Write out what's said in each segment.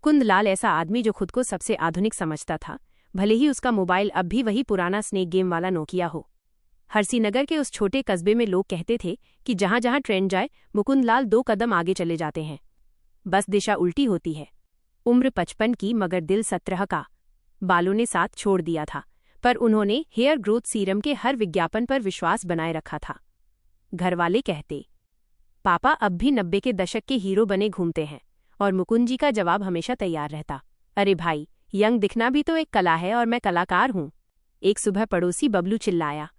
कुंदलाल ऐसा आदमी जो खुद को सबसे आधुनिक समझता था, भले ही उसका मोबाइल अब भी वही पुराना स्नेक गेम वाला नोकिया हो। हरसीनगर के उस छोटे कस्बे में लोग कहते थे कि जहां जहां ट्रेन जाए मुकुंदलाल 2 कदम आगे चले जाते हैं। बस दिशा उल्टी होती है। उम्र 55 की मगर दिल 17 का। बालों ने साथ छोड़ दिया था, पर उन्होंने हेयर ग्रोथ सीरम के हर विज्ञापन पर विश्वास बनाए रखा था। घरवाले कहते, पापा अब भी 90 के दशक के हीरो बने घूमते हैं, और मुकुंद जी का जवाब हमेशा तैयार रहता, अरे भाई, यंग दिखना भी तो एक कला है और मैं कलाकार हूं। एक सुबह पड़ोसी बबलू चिल्लाया,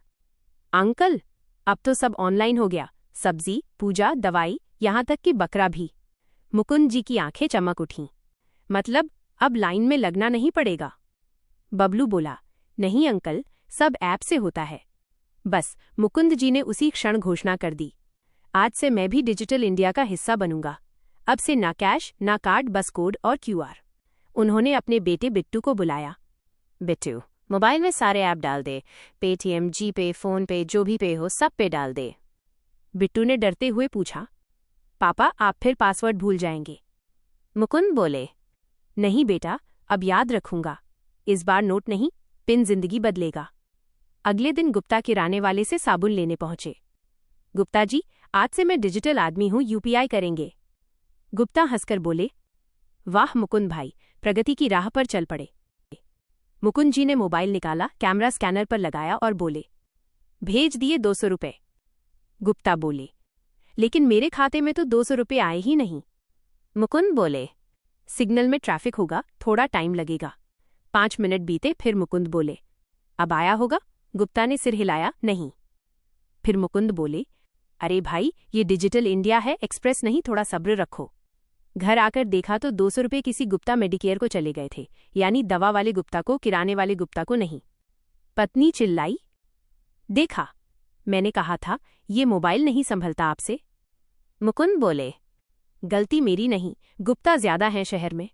अंकल, अब तो सब ऑनलाइन हो गया, सब्जी, पूजा, दवाई, यहां तक कि बकरा भी। मुकुंद जी की आंखें चमक उठीं। मतलब अब लाइन में लगना नहीं पड़ेगा? बबलू बोला, नहीं अंकल, सब ऐप से होता है। बस मुकुंद जी ने उसी क्षण घोषणा कर दी, आज से मैं भी डिजिटल इंडिया का हिस्सा बनूंगा। अब से ना कैश ना कार्ड, बस कोड और क्यूआर। उन्होंने अपने बेटे बिट्टू को बुलाया, बिट्टू, मोबाइल में सारे ऐप डाल दे, पेटीएम, जीपे, फोन पे, जो भी पे हो सब पे डाल दे। बिट्टू ने डरते हुए पूछा, पापा आप फिर पासवर्ड भूल जाएंगे? मुकुंद बोले, नहीं बेटा, अब याद रखूंगा। इस बार नोट नहीं, पिन जिंदगी बदलेगा। अगले दिन गुप्ता किराने वाले से साबुन लेने पहुंचे। गुप्ता जी, आज से मैं डिजिटल आदमी हूं, यूपीआई करेंगे। गुप्ता हंसकर बोले, वाह मुकुंद भाई, प्रगति की राह पर चल पड़े। मुकुंद जी ने मोबाइल निकाला, कैमरा स्कैनर पर लगाया और बोले, भेज दिए 200 रुपये। गुप्ता बोले, लेकिन मेरे खाते में तो 200 रुपये आए ही नहीं। मुकुंद बोले, सिग्नल में ट्रैफिक होगा, थोड़ा टाइम लगेगा। 5 मिनट बीते, फिर मुकुंद बोले, अब आया होगा? गुप्ता ने सिर हिलाया, नहीं। फिर मुकुंद बोले, अरे भाई, ये डिजिटल इंडिया है, एक्सप्रेस नहीं, थोड़ा सब्र रखो। घर आकर देखा तो 200 रुपये किसी गुप्ता मेडिकेयर को चले गए थे, यानी दवा वाले गुप्ता को, किराने वाले गुप्ता को नहीं। पत्नी चिल्लाई, देखा, मैंने कहा था ये मोबाइल नहीं संभलता आपसे। मुकुंद बोले, गलती मेरी नहीं, गुप्ता ज्यादा हैं शहर में।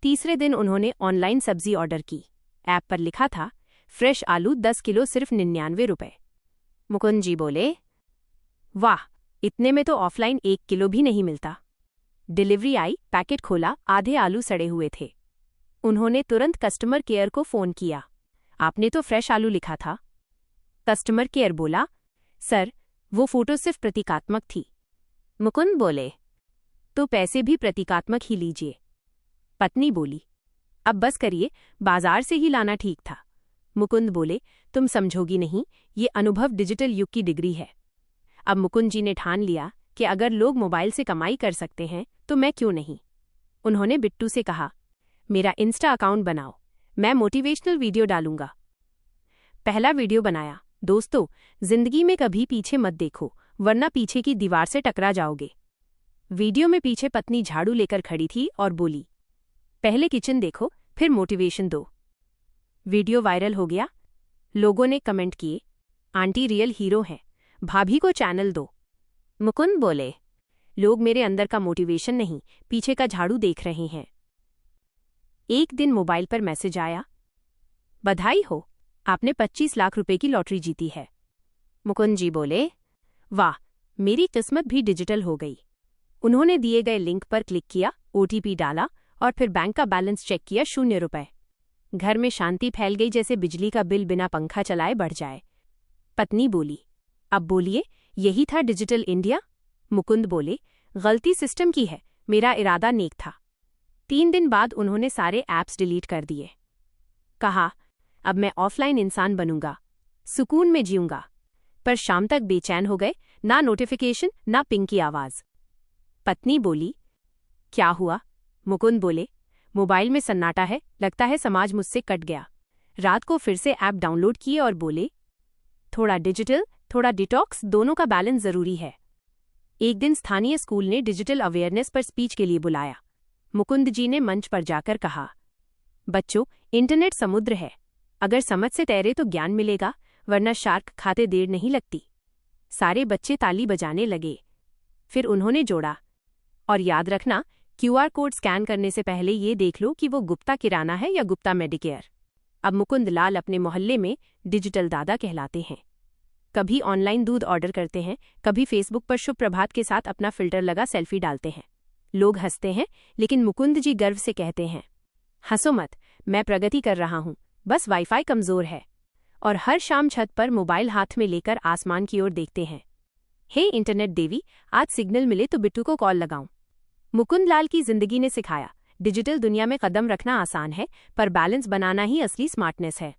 तीसरे दिन उन्होंने ऑनलाइन सब्जी ऑर्डर की। ऐप पर लिखा था, फ्रेश आलू 10 किलो सिर्फ 99 रुपये। मुकुंद जी बोले, वाह, इतने में तो ऑफलाइन 1 किलो भी नहीं मिलता। डिलीवरी आई, पैकेट खोला, आधे आलू सड़े हुए थे। उन्होंने तुरंत कस्टमर केयर को फोन किया, आपने तो फ्रेश आलू लिखा था। कस्टमर केयर बोला, सर, वो फोटो सिर्फ प्रतीकात्मक थी। मुकुंद बोले, तो पैसे भी प्रतीकात्मक ही लीजिए। पत्नी बोली, अब बस करिए, बाजार से ही लाना ठीक था। मुकुंद बोले, तुम समझोगी नहीं, ये अनुभव डिजिटल युग की डिग्री है। अब मुकुंद जी ने ठान लिया कि अगर लोग मोबाइल से कमाई कर सकते हैं तो मैं क्यों नहीं। उन्होंने बिट्टू से कहा, मेरा इंस्टा अकाउंट बनाओ, मैं मोटिवेशनल वीडियो डालूंगा। पहला वीडियो बनाया, दोस्तों, जिंदगी में कभी पीछे मत देखो, वरना पीछे की दीवार से टकरा जाओगे। वीडियो में पीछे पत्नी झाड़ू लेकर खड़ी थी और बोली, पहले किचन देखो, फिर मोटिवेशन दो। वीडियो वायरल हो गया। लोगों ने कमेंट किए, आंटी रियल हीरो हैं, भाभी को चैनल दो। मुकुंद बोले, लोग मेरे अंदर का मोटिवेशन नहीं, पीछे का झाड़ू देख रहे हैं। एक दिन मोबाइल पर मैसेज आया, बधाई हो, आपने 25 लाख रुपए की लॉटरी जीती है। मुकुंद जी बोले, वाह, मेरी किस्मत भी डिजिटल हो गई। उन्होंने दिए गए लिंक पर क्लिक किया, ओटीपी डाला और फिर बैंक का बैलेंस चेक किया, 0 रुपए। घर में शांति फैल गई, जैसे बिजली का बिल बिना पंखा चलाए बढ़ जाए। पत्नी बोली, अब बोलिए, यही था डिजिटल इंडिया? मुकुंद बोले, गलती सिस्टम की है, मेरा इरादा नेक था। 3 दिन बाद उन्होंने सारे ऐप्स डिलीट कर दिए। कहा, अब मैं ऑफलाइन इंसान बनूंगा, सुकून में जीऊंगा। पर शाम तक बेचैन हो गए, ना नोटिफिकेशन ना पिंग की आवाज। पत्नी बोली, क्या हुआ? मुकुंद बोले, मोबाइल में सन्नाटा है, लगता है समाज मुझसे कट गया। रात को फिर से ऐप डाउनलोड किए और बोले, थोड़ा डिजिटल थोड़ा डिटॉक्स, दोनों का बैलेंस जरूरी है। एक दिन स्थानीय स्कूल ने डिजिटल अवेयरनेस पर स्पीच के लिए बुलाया। मुकुंद जी ने मंच पर जाकर कहा, बच्चों, इंटरनेट समुद्र है, अगर समझ से तैरे तो ज्ञान मिलेगा, वरना शार्क खाते देर नहीं लगती। सारे बच्चे ताली बजाने लगे। फिर उन्होंने जोड़ा, और याद रखना, क्यूआर कोड स्कैन करने से पहले ये देख लो कि वो गुप्ता किराना है या गुप्ता मेडिकेयर। अब मुकुंद लाल अपने मोहल्ले में डिजिटल दादा कहलाते हैं। कभी ऑनलाइन दूध ऑर्डर करते हैं, कभी फेसबुक पर शुभ प्रभात के साथ अपना फिल्टर लगा सेल्फी डालते हैं। लोग हंसते हैं, लेकिन मुकुंद जी गर्व से कहते हैं, हंसो मत, मैं प्रगति कर रहा हूँ, बस वाईफाई कमजोर है। और हर शाम छत पर मोबाइल हाथ में लेकर आसमान की ओर देखते हैं। हे इंटरनेट देवी, आज सिग्नल मिले तो बिट्टू को कॉल लगाऊं। मुकुंद लाल की जिंदगी ने सिखाया, डिजिटल दुनिया में कदम रखना आसान है, पर बैलेंस बनाना ही असली स्मार्टनेस है।